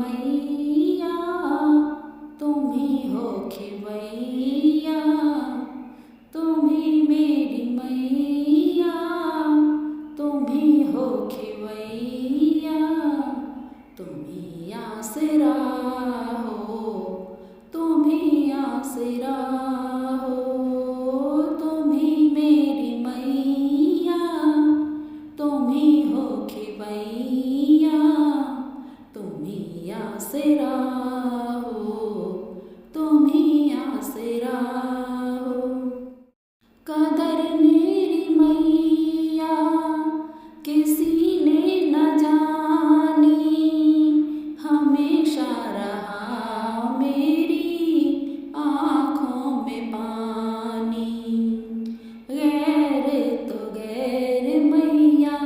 मैया तुम ही हो खिवैया, तुम ही मेरी मैया, तुम ही हो खिवैया, तुम ही आसरा हो, तुम ही आसरा हो, तुम ही मेरी मैया, तुम ही हो खिवैया, तुम ही आसरा हो, तुम ही आसरा हो। कदर मेरी मैया किसी ने न जानी, हमेशा रहा मेरी आँखों में पानी। गैर तो गैर मैया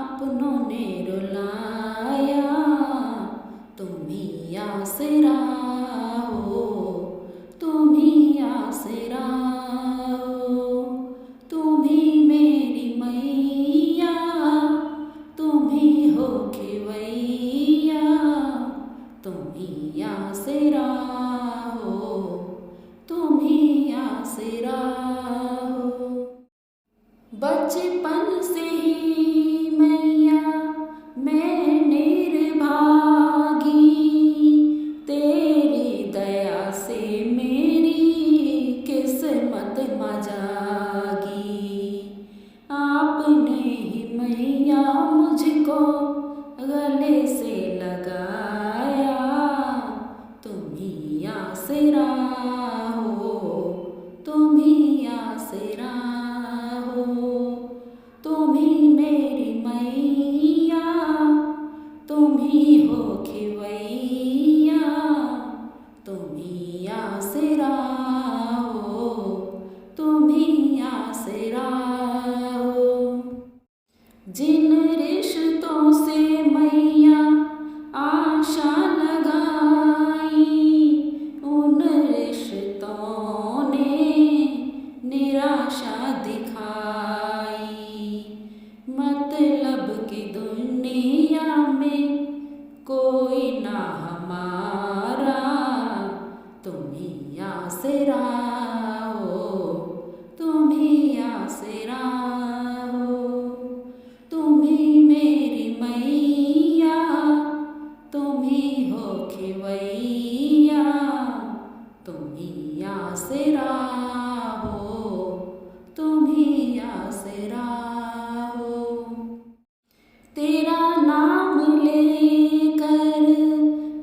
अपनों ने रुलाया, तुम ही आसरा हो, तुम ही आसरा हो, तुम ही मेरी मैया, तुम ही हो खिवैया, तुम ही आसरा हो, तुम ही आसरा हो। बचपन से ही मैया मैं निर्भागी, तेरी दया से मेरी किस्मत मजागी। आपने ही मैया मुझको गले से लगाया, तुम ही आसरा हो, तुम ही आसरा हो, तुम ही मेरी मैया, तुम ही हो खिवैया, तुम ही आसरा हो, तुम ही आसरा हो। जिन रिश्तों से मैया आशा लगाई, उन रिश्तों ने निराशा दिखाई। मतलब की दुनिया में कोई ना हमारा, तुम ही आसरा हो, तुम ही आसरा हो, तुम ही मेरी मैया, तुम ही हो खिवैया, तुम ही आसरा हो, तुम ही आसरा हो। तेरा नाम लेकर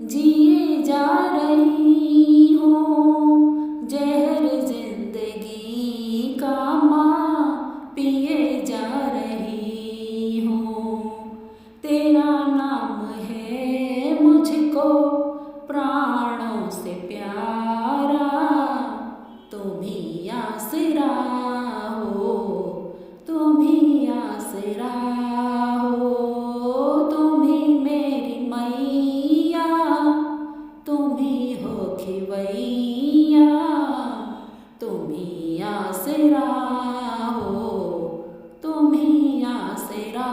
जिए जा रही हूँ, जहर जिंदगी का माँ पिए जा रही हूँ। तेरा नाम है मुझको प्राणों से प्यारा, तुम ही आसरा हो, तुम ही आसरा हो, तुम ही मेरी मैया, तुम ही हो खिवैया, तुम ही आसरा हो, तुम ही आसरा